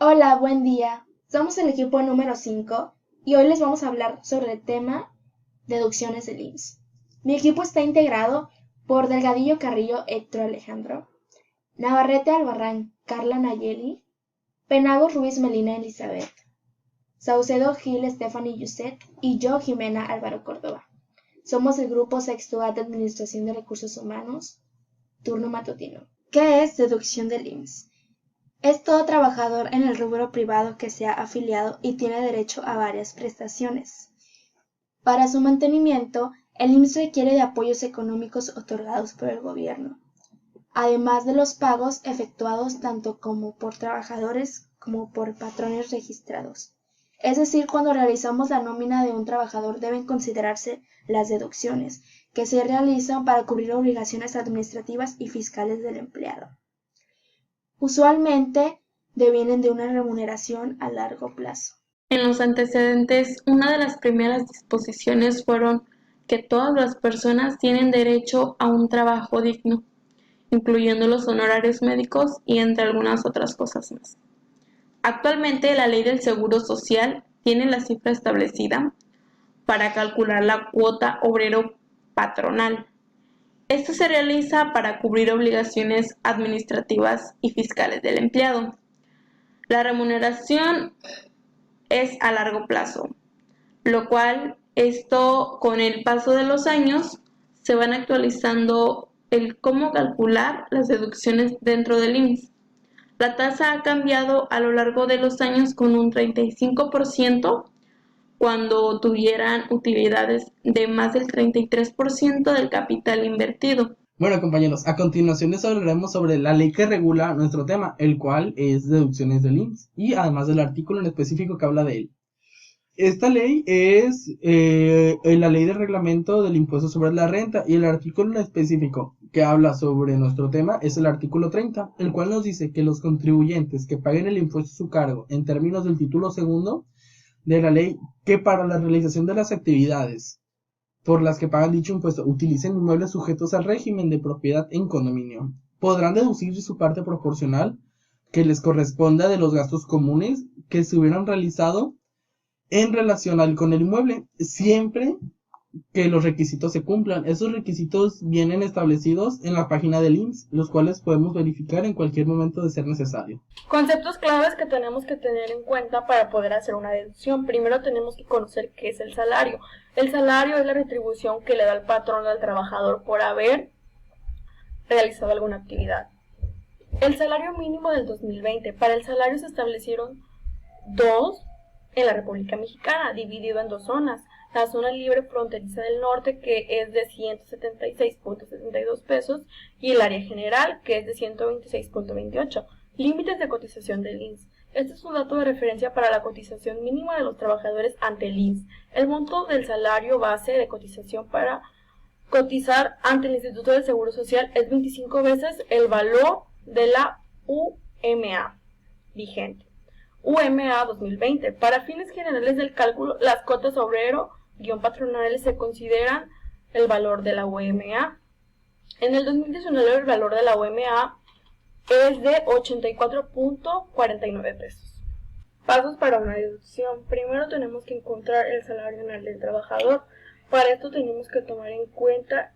Hola, buen día. Somos el equipo número 5 y hoy les vamos a hablar sobre el tema deducciones del IMSS. Mi equipo está integrado por Delgadillo Carrillo Héctor Alejandro, Navarrete Albarrán Carla Nayeli, Penagos Ruiz Melina Elizabeth, Saucedo Gil Stephanie Yuset y yo Jimena Álvaro Córdoba. Somos el grupo sexto A de Administración de Recursos Humanos, turno matutino. ¿Qué es deducción del IMSS? Es todo trabajador en el rubro privado que sea afiliado y tiene derecho a varias prestaciones. Para su mantenimiento, el IMSS requiere de apoyos económicos otorgados por el gobierno, además de los pagos efectuados tanto como por trabajadores como por patrones registrados. Es decir, cuando realizamos la nómina de un trabajador deben considerarse las deducciones que se realizan para cubrir obligaciones administrativas y fiscales del empleado. Usualmente devienen de una remuneración a largo plazo. En los antecedentes, una de las primeras disposiciones fueron que todas las personas tienen derecho a un trabajo digno, incluyendo los honorarios médicos y entre algunas otras cosas más. Actualmente, la Ley del Seguro Social tiene la cifra establecida para calcular la cuota obrero patronal. Esto se realiza para cubrir obligaciones administrativas y fiscales del empleado. La remuneración es a largo plazo, lo cual esto con el paso de los años se van actualizando el cómo calcular las deducciones dentro del IMSS. La tasa ha cambiado a lo largo de los años con un 35% cuando tuvieran utilidades de más del 33% del capital invertido. Bueno, compañeros, a continuación les hablaremos sobre la ley que regula nuestro tema, el cual es deducciones del IMSS, y además del artículo en específico que habla de él. Esta ley es la ley de reglamento del impuesto sobre la renta, y el artículo en específico que habla sobre nuestro tema es el artículo 30, el cual nos dice que los contribuyentes que paguen el impuesto a su cargo en términos del título segundo de la ley, que para la realización de las actividades por las que pagan dicho impuesto utilicen inmuebles sujetos al régimen de propiedad en condominio, podrán deducir su parte proporcional que les corresponda de los gastos comunes que se hubieran realizado en relación con el inmueble, siempre que los requisitos se cumplan. Esos requisitos vienen establecidos en la página del IMSS, los cuales podemos verificar en cualquier momento de ser necesario. Conceptos claves que tenemos que tener en cuenta para poder hacer una deducción. Primero tenemos que conocer qué es el salario. El salario es la retribución que le da el patrón al trabajador por haber realizado alguna actividad. El salario mínimo del 2020. Para el salario se establecieron dos en la República Mexicana, dividido en dos zonas. La zona libre fronteriza del norte, que es de 176.72 pesos, y el área general, que es de 126.28. Límites de cotización del IMSS. Este es un dato de referencia para la cotización mínima de los trabajadores ante el IMSS. El monto del salario base de cotización para cotizar ante el Instituto del Seguro Social es 25 veces el valor de la UMA vigente. UMA 2020. Para fines generales del cálculo, las cotas obrero-patronales se consideran el valor de la UMA. En el 2019 el valor de la UMA es de 84.49 pesos. Pasos para una deducción. Primero tenemos que encontrar el salario anual del trabajador. Para esto tenemos que tomar en cuenta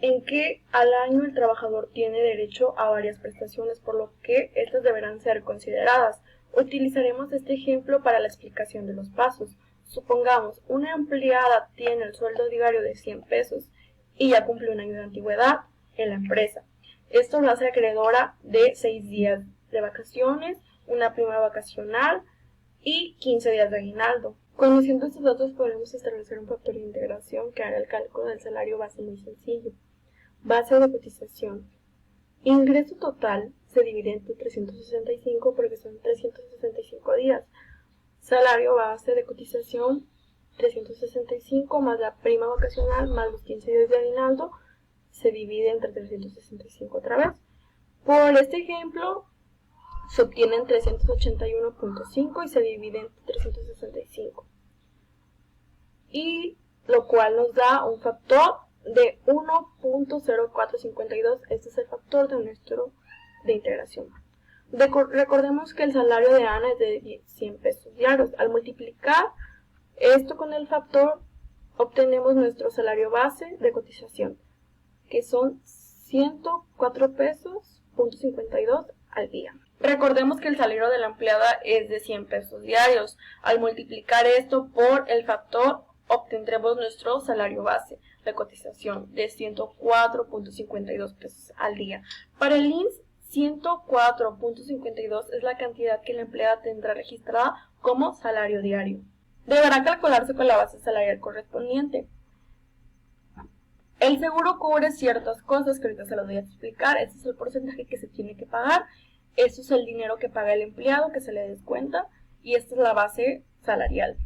en que al año el trabajador tiene derecho a varias prestaciones, por lo que estas deberán ser consideradas. Utilizaremos este ejemplo para la explicación de los pasos. Supongamos, una empleada tiene el sueldo diario de 100 pesos y ya cumple un año de antigüedad en la empresa. Esto lo hace acreedora de 6 días de vacaciones, una prima vacacional y 15 días de aguinaldo. Conociendo estos datos podremos establecer un factor de integración que haga el cálculo del salario base muy sencillo. Base de cotización. Ingreso total se divide entre 365 porque son 365 días. Salario base de cotización 365 más la prima vacacional más los 15 días de aguinaldo se divide entre 365 otra vez. Por este ejemplo se obtienen 381.5 y se divide entre 365. Y lo cual nos da un factor de 1.0452. Este es el factor de integración. Recordemos que el salario de Ana es de 100 pesos diarios. Al multiplicar esto con el factor, obtenemos nuestro salario base de cotización, que son 104 pesos, .52 al día. Recordemos que el salario de la empleada es de 100 pesos diarios. Al multiplicar esto por el factor, obtendremos nuestro salario base de cotización de 104.52 pesos al día. Para el IMSS, 104.52 es la cantidad que la empleada tendrá registrada como salario diario. Deberá calcularse con la base salarial correspondiente. El seguro cubre ciertas cosas que ahorita se las voy a explicar. Este es el porcentaje que se tiene que pagar. Eso es el dinero que paga el empleado, que se le descuenta. Y esta es la base salarial.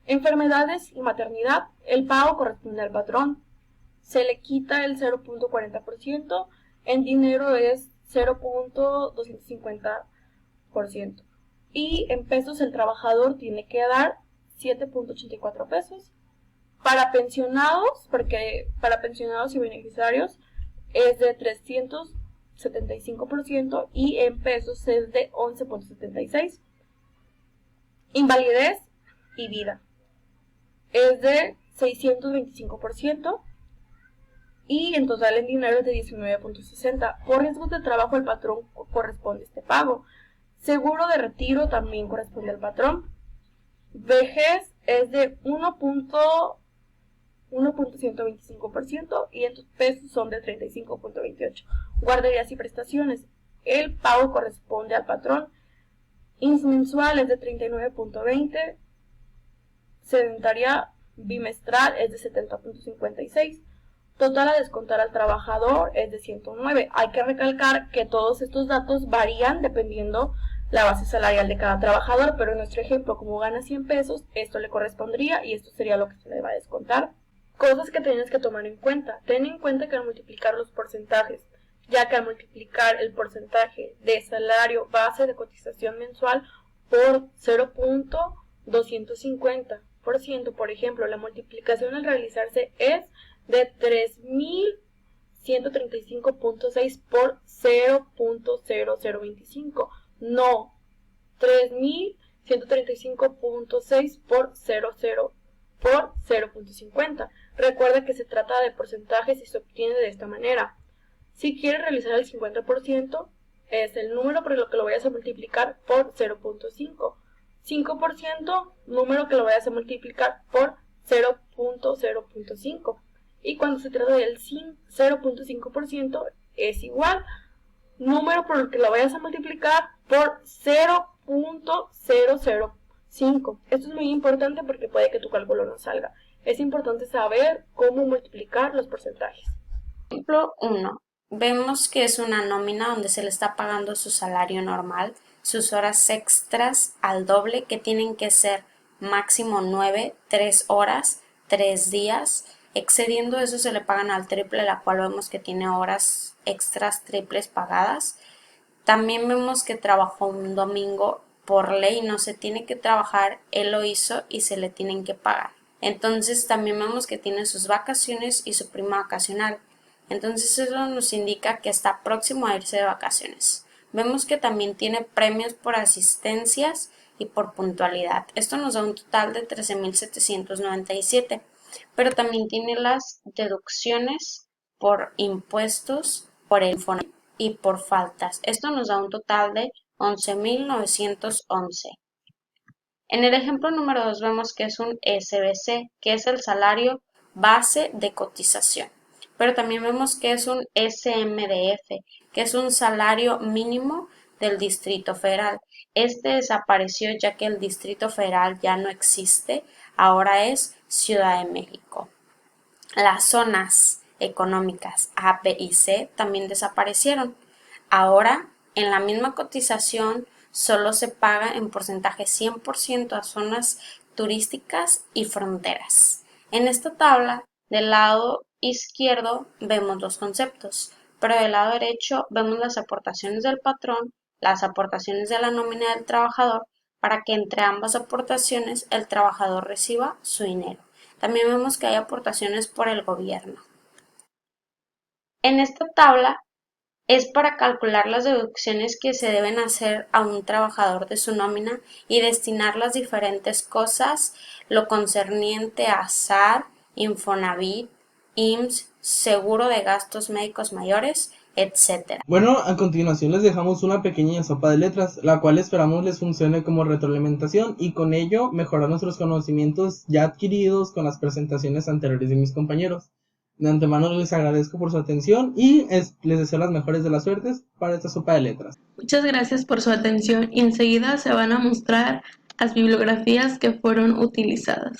Enfermedades y maternidad. El pago corresponde al patrón. Se le quita el 0.40%. En dinero es 0.250%. Y en pesos el trabajador tiene que dar 7.84 pesos. Para pensionados, porque para pensionados y beneficiarios es de 375% y en pesos es de 11.76. Invalidez y vida es de 625% y en total en dinero es de 19.60. Por riesgos de trabajo al patrón corresponde este pago. Seguro de retiro también corresponde al patrón. Vejez es de 1.125% y en pesos son de 35.28. Guarderías y prestaciones. El pago corresponde al patrón. IMSS mensual es de 39.20. Sedentaria bimestral es de 70.56. Total a descontar al trabajador es de 109. Hay que recalcar que todos estos datos varían dependiendo la base salarial de cada trabajador, pero en nuestro ejemplo, como gana 100 pesos, esto le correspondría y esto sería lo que se le va a descontar. Cosas que tienes que tomar en cuenta. Ten en cuenta que al multiplicar los porcentajes, ya que al multiplicar el porcentaje de salario base de cotización mensual por 0.250%, por ejemplo, la multiplicación al realizarse es de 3.135.6 por 0.0025, no 3.135.6 por 0.50. Recuerda que se trata de porcentajes y se obtiene de esta manera. Si quieres realizar el 50%, es el número por lo que lo vayas a multiplicar por 0.5. 5%, número que lo vayas a multiplicar por 0.0.5. Y cuando se trata del 0.5% es igual número por el que lo vayas a multiplicar por 0.005. Esto es muy importante porque puede que tu cálculo no salga. Es importante saber cómo multiplicar los porcentajes. Ejemplo 1. Vemos que es una nómina donde se le está pagando su salario normal, sus horas extras al doble, que tienen que ser máximo 9, 3 horas, 3 días. Excediendo eso se le pagan al triple, la cual vemos que tiene horas extras triples pagadas. También vemos que trabajó un domingo, por ley no se tiene que trabajar, él lo hizo y se le tienen que pagar. Entonces también vemos que tiene sus vacaciones y su prima vacacional. Entonces eso nos indica que está próximo a irse de vacaciones. Vemos que también tiene premios por asistencias y por puntualidad. Esto nos da un total de 13.797. Pero también tiene las deducciones por impuestos, por el Infonavit y por faltas. Esto nos da un total de 11.911. En el ejemplo número 2 vemos que es un SBC, que es el salario base de cotización. Pero también vemos que es un SMDF, que es un salario mínimo del Distrito Federal. Este desapareció ya que el Distrito Federal ya no existe, ahora es Ciudad de México. Las zonas económicas A, B y C también desaparecieron. Ahora, en la misma cotización, solo se paga en porcentaje 100% a zonas turísticas y fronteras. En esta tabla, del lado izquierdo vemos dos conceptos, pero del lado derecho vemos las aportaciones del patrón, las aportaciones de la nómina del trabajador, para que entre ambas aportaciones el trabajador reciba su dinero. También vemos que hay aportaciones por el gobierno. En esta tabla Es para calcular las deducciones que se deben hacer a un trabajador de su nómina y destinar las diferentes cosas, lo concerniente a SAR, Infonavit, IMSS, seguro de gastos médicos mayores, etc. Bueno, a continuación les dejamos una pequeña sopa de letras, la cual esperamos les funcione como retroalimentación y con ello mejorar nuestros conocimientos ya adquiridos con las presentaciones anteriores de mis compañeros. De antemano les agradezco por su atención y les deseo las mejores de las suertes para esta sopa de letras. Muchas gracias por su atención y enseguida se van a mostrar las bibliografías que fueron utilizadas.